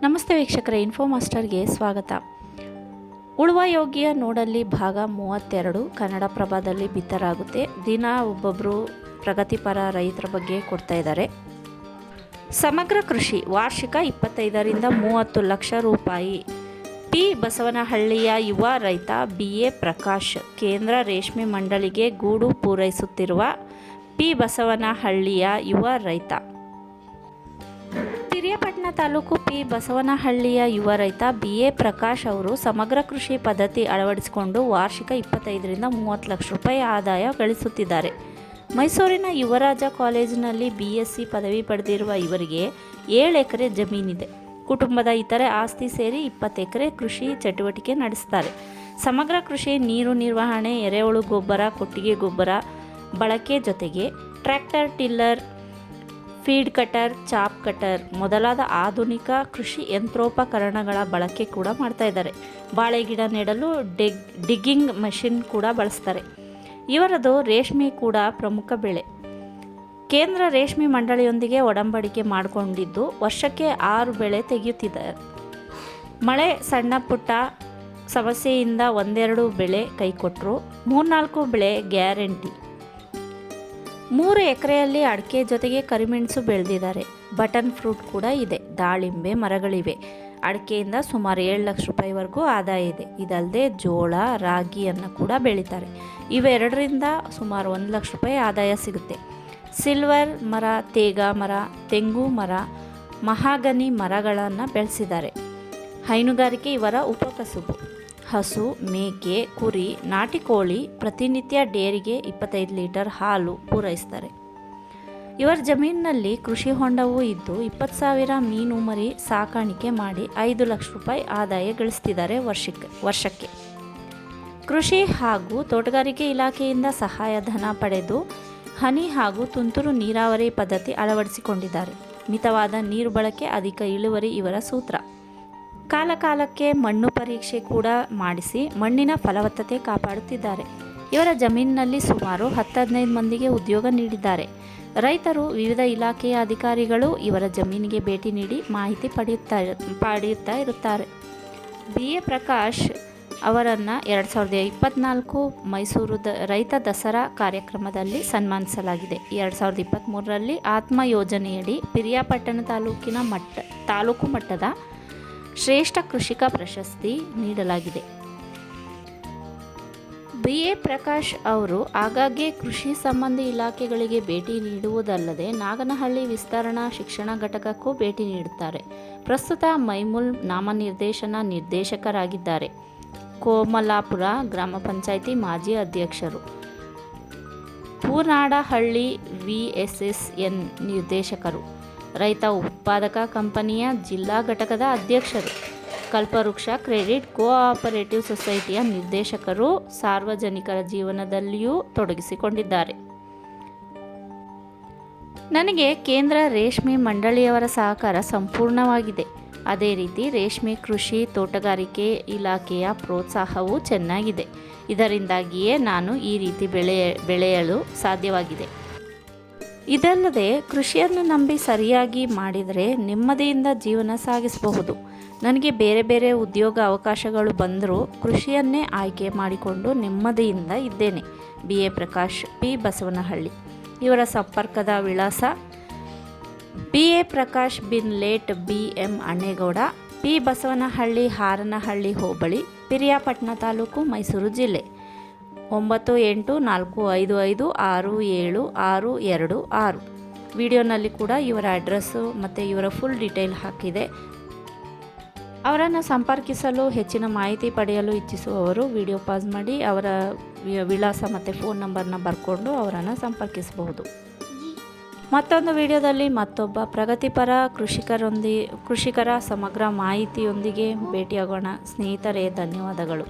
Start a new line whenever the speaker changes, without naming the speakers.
ನಮಸ್ತೆ ವೀಕ್ಷಕರೇ, ಇನ್ಫೋ ಮಾಸ್ಟರ್ಗೆ ಸ್ವಾಗತ. ಉಳುವ ಯೋಗಿಯ ನೋಡಲ್ಲಿ ಭಾಗ 32 ಕನ್ನಡಪ್ರಭದಲ್ಲಿ ಬಿತ್ತರಾಗುತ್ತೆ. ದಿನ ಒಬ್ಬೊಬ್ಬರು ಪ್ರಗತಿಪರ ರೈತರ ಬಗ್ಗೆ ಕೊಡ್ತಾ ಇದ್ದಾರೆ. ಸಮಗ್ರ ಕೃಷಿ ವಾರ್ಷಿಕ 25ರಿಂದ 30 ಲಕ್ಷ ರೂಪಾಯಿ. ಪಿ ಬಸವನಹಳ್ಳಿಯ ಯುವ ರೈತ BA ಪ್ರಕಾಶ್ ಕೇಂದ್ರ ರೇಷ್ಮೆ ಮಂಡಳಿಗೆ ಗೂಡು ಪೂರೈಸುತ್ತಿರುವ ಪಿ ಬಸವನಹಳ್ಳಿಯ ಯುವ ರೈತ. ಪಿರಿಯಾಪಟ್ಟಣ ತಾಲೂಕು ಪಿ ಬಸವನಹಳ್ಳಿಯ ಯುವ ರೈತ BA ಪ್ರಕಾಶ್ ಅವರು ಸಮಗ್ರ ಕೃಷಿ ಪದ್ಧತಿ ಅಳವಡಿಸಿಕೊಂಡು ವಾರ್ಷಿಕ 25ರಿಂದ 30 ಲಕ್ಷ ರೂಪಾಯಿ ಆದಾಯ ಗಳಿಸುತ್ತಿದ್ದಾರೆ. ಮೈಸೂರಿನ ಯುವರಾಜ ಕಾಲೇಜಿನಲ್ಲಿ BSc ಪದವಿ ಪಡೆದಿರುವ ಇವರಿಗೆ 7 ಎಕರೆ ಜಮೀನಿದೆ. ಕುಟುಂಬದ ಇತರೆ ಆಸ್ತಿ ಸೇರಿ 20 ಎಕರೆ ಕೃಷಿ ಚಟುವಟಿಕೆ ನಡೆಸುತ್ತಾರೆ. ಸಮಗ್ರ ಕೃಷಿ, ನೀರು ನಿರ್ವಹಣೆ, ಎರೆಹುಳು ಗೊಬ್ಬರ, ಕೊಟ್ಟಿಗೆ ಗೊಬ್ಬರ ಬಳಕೆ ಜೊತೆಗೆ tractor, tiller, feed cutter, chop cutter ಮೊದಲಾದ ಆಧುನಿಕ ಕೃಷಿ ಯಂತ್ರೋಪಕರಣಗಳ ಬಳಕೆ ಕೂಡ ಮಾಡ್ತಾ ಇದ್ದಾರೆ. ಬಾಳೆ ಗಿಡ ನೆಡಲು ಡಿಗ್ಗಿಂಗ್ ಮಷಿನ್ ಕೂಡ ಬಳಸ್ತಾರೆ. ಇವರದು ರೇಷ್ಮೆ ಕೂಡ ಪ್ರಮುಖ ಬೆಳೆ. ಕೇಂದ್ರ ರೇಷ್ಮೆ ಮಂಡಳಿಯೊಂದಿಗೆ ಒಡಂಬಡಿಕೆ ಮಾಡಿಕೊಂಡಿದ್ದು ವರ್ಷಕ್ಕೆ 6 ಬೆಳೆ ತೆಗೆಯುತ್ತಿದ್ದಾರೆ. ಮಳೆ ಸಣ್ಣ ಪುಟ್ಟ ಸಮಸ್ಯೆಯಿಂದ 1-2 ಬೆಳೆ ಕೈಕೊಟ್ಟರು, 3-4 ಬೆಳೆ ಗ್ಯಾರಂಟಿ. 3 ಎಕರೆಯಲ್ಲಿ ಅಡಿಕೆ ಜೊತೆಗೆ ಕರಿಮೆಣಸು ಬೆಳೆದಿದ್ದಾರೆ. ಬಟನ್ ಫ್ರೂಟ್ ಕೂಡ ಇದೆ. ದಾಳಿಂಬೆ ಮರಗಳಿವೆ. ಅಡಿಕೆಯಿಂದ ಸುಮಾರು 7 ಲಕ್ಷ ರೂಪಾಯಿವರೆಗೂ ಆದಾಯ ಇದೆ. ಇದಲ್ಲದೆ ಜೋಳ, ರಾಗಿಯನ್ನು ಕೂಡ ಬೆಳೀತಾರೆ. ಇವೆರಡರಿಂದ ಸುಮಾರು 1 ಲಕ್ಷ ರೂಪಾಯಿ ಆದಾಯ ಸಿಗುತ್ತೆ. ಸಿಲ್ವರ್ ಮರ, ತೇಗ ಮರ, ತೆಂಗು ಮರ, ಮಹಾಗನಿ ಮರಗಳನ್ನು ಬೆಳೆಸಿದ್ದಾರೆ. ಹೈನುಗಾರಿಕೆ ಇವರ ಉಪಕಸುಬು. ಹಸು, ಮೇಕೆ, ಕುರಿ, ನಾಟಿ ಕೋಳಿ ಪ್ರತಿನಿತ್ಯ ಡೇರಿಗೆ 25 ಲೀಟರ್ ಹಾಲು ಪೂರೈಸ್ತಾರೆ. ಇವರ ಜಮೀನಿನಲ್ಲಿ ಕೃಷಿ ಹೊಂಡವೂ ಇದ್ದು 20,000 ಮೀನು ಮರಿ ಸಾಕಾಣಿಕೆ ಮಾಡಿ 5 ಲಕ್ಷ ರೂಪಾಯಿ ಆದಾಯ ಗಳಿಸ್ತಿದ್ದಾರೆ ವರ್ಷಕ್ಕೆ. ಕೃಷಿ ಹಾಗೂ ತೋಟಗಾರಿಕೆ ಇಲಾಖೆಯಿಂದ ಸಹಾಯಧನ ಪಡೆದು ಹನಿ ಹಾಗೂ ತುಂತುರು ನೀರಾವರಿ ಪದ್ಧತಿ ಅಳವಡಿಸಿಕೊಂಡಿದ್ದಾರೆ. ಮಿತವಾದ ನೀರು ಬಳಕೆ, ಅಧಿಕ ಇಳುವರಿ ಇವರ ಸೂತ್ರ. ಕಾಲಕಾಲಕ್ಕೆ ಮಣ್ಣು ಪರೀಕ್ಷೆ ಕೂಡ ಮಾಡಿಸಿ ಮಣ್ಣಿನ ಫಲವತ್ತತೆ ಕಾಪಾಡುತ್ತಿದ್ದಾರೆ. ಇವರ ಜಮೀನಿನಲ್ಲಿ ಸುಮಾರು 10-15 ಮಂದಿಗೆ ಉದ್ಯೋಗ ನೀಡಿದ್ದಾರೆ. ರೈತರು, ವಿವಿಧ ಇಲಾಖೆಯ ಅಧಿಕಾರಿಗಳು ಇವರ ಜಮೀನಿಗೆ ಭೇಟಿ ನೀಡಿ ಮಾಹಿತಿ ಪಡೆಯುತ್ತಾ ಇರುತ್ತಾರೆ. BA ಪ್ರಕಾಶ್ ಅವರನ್ನು 2024 ಮೈಸೂರು ರೈತ ದಸರಾ ಕಾರ್ಯಕ್ರಮದಲ್ಲಿ ಸನ್ಮಾನಿಸಲಾಗಿದೆ. 2023ರಲ್ಲಿ ಆತ್ಮ ಯೋಜನೆಯಡಿ ಪಿರಿಯಾಪಟ್ಟಣ ತಾಲೂಕು ಮಟ್ಟದ ಶ್ರೇಷ್ಠ ಕೃಷಿಕ ಪ್ರಶಸ್ತಿ ನೀಡಲಾಗಿದೆ. BA ಪ್ರಕಾಶ್ ಅವರು ಆಗಾಗ್ಗೆ ಕೃಷಿ ಸಂಬಂಧಿ ಇಲಾಖೆಗಳಿಗೆ ಭೇಟಿ ನೀಡುವುದಲ್ಲದೆ ನಾಗನಹಳ್ಳಿ ವಿಸ್ತರಣಾ ಶಿಕ್ಷಣ ಘಟಕಕ್ಕೂ ಭೇಟಿ ನೀಡುತ್ತಾರೆ. ಪ್ರಸ್ತುತ ಮೈಮೂಲ್ ನಾಮನಿರ್ದೇಶನ ನಿರ್ದೇಶಕರಾಗಿದ್ದಾರೆ. ಕೋಮಲಾಪುರ ಗ್ರಾಮ ಪಂಚಾಯಿತಿ ಮಾಜಿ ಅಧ್ಯಕ್ಷರು. ಪೂನಾಡಹಳ್ಳಿ VSSN ನಿರ್ದೇಶಕರು. ರೈತ ಉತ್ಪಾದಕ ಕಂಪನಿಯ ಜಿಲ್ಲಾ ಘಟಕದ ಅಧ್ಯಕ್ಷರು. ಕಲ್ಪವೃಕ್ಷ ಕ್ರೆಡಿಟ್ ಕೋಆಪರೇಟಿವ್ ಸೊಸೈಟಿಯ ನಿರ್ದೇಶಕರು. ಸಾರ್ವಜನಿಕರ ಜೀವನದಲ್ಲಿಯೂ ತೊಡಗಿಸಿಕೊಂಡಿದ್ದಾರೆ. ನನಗೆ ಕೇಂದ್ರ ರೇಷ್ಮೆ ಮಂಡಳಿಯವರ ಸಹಕಾರ ಸಂಪೂರ್ಣವಾಗಿದೆ. ಅದೇ ರೀತಿ ರೇಷ್ಮೆ ಕೃಷಿ ತೋಟಗಾರಿಕೆ ಇಲಾಖೆಯ ಪ್ರೋತ್ಸಾಹವೂ ಚೆನ್ನಾಗಿದೆ. ಇದರಿಂದಾಗಿಯೇ ನಾನು ಈ ರೀತಿ ಬೆಳೆಯಲು ಸಾಧ್ಯವಾಗಿದೆ. ಇದಲ್ಲದೆ ಕೃಷಿಯನ್ನು ನಂಬಿ ಸರಿಯಾಗಿ ಮಾಡಿದರೆ ನೆಮ್ಮದಿಯಿಂದ ಜೀವನ ಸಾಗಿಸಬಹುದು. ನನಗೆ ಬೇರೆ ಬೇರೆ ಉದ್ಯೋಗ ಅವಕಾಶಗಳು ಬಂದರೂ ಕೃಷಿಯನ್ನೇ ಆಯ್ಕೆ ಮಾಡಿಕೊಂಡು ನೆಮ್ಮದಿಯಿಂದ ಇದ್ದೇನೆ. BA Prakash, P Basavanahalli. ಇವರ ಸಂಪರ್ಕದ ವಿಳಾಸ: BA ಪ್ರಕಾಶ್ ಬಿನ್ late BM Annegowda, P Basavanahalli, Haranahalli ಹೋಬಳಿ, ಪಿರಿಯಾಪಟ್ಟಣ ತಾಲೂಕು, ಮೈಸೂರು ಜಿಲ್ಲೆ. 9845567626. ವಿಡಿಯೋನಲ್ಲಿ ಕೂಡ ಇವರ ಅಡ್ರೆಸ್ಸು ಮತ್ತು ಇವರ ಫುಲ್ ಡೀಟೇಲ್ ಹಾಕಿದೆ. ಅವರನ್ನು ಸಂಪರ್ಕಿಸಲು, ಹೆಚ್ಚಿನ ಮಾಹಿತಿ ಪಡೆಯಲು ಇಚ್ಛಿಸುವವರು ವಿಡಿಯೋ ಪಾಸ್ ಮಾಡಿ ಅವರ ವಿಳಾಸ ಮತ್ತು ಫೋನ್ ನಂಬರ್ನ ಬರ್ಕೊಂಡು ಅವರನ್ನು ಸಂಪರ್ಕಿಸಬಹುದು. ಮತ್ತೊಂದು ವಿಡಿಯೋದಲ್ಲಿ ಮತ್ತೊಬ್ಬ ಪ್ರಗತಿಪರ ಕೃಷಿಕರ ಸಮಗ್ರ ಮಾಹಿತಿಯೊಂದಿಗೆ ಭೇಟಿಯಾಗೋಣ. ಸ್ನೇಹಿತರೇ, ಧನ್ಯವಾದಗಳು.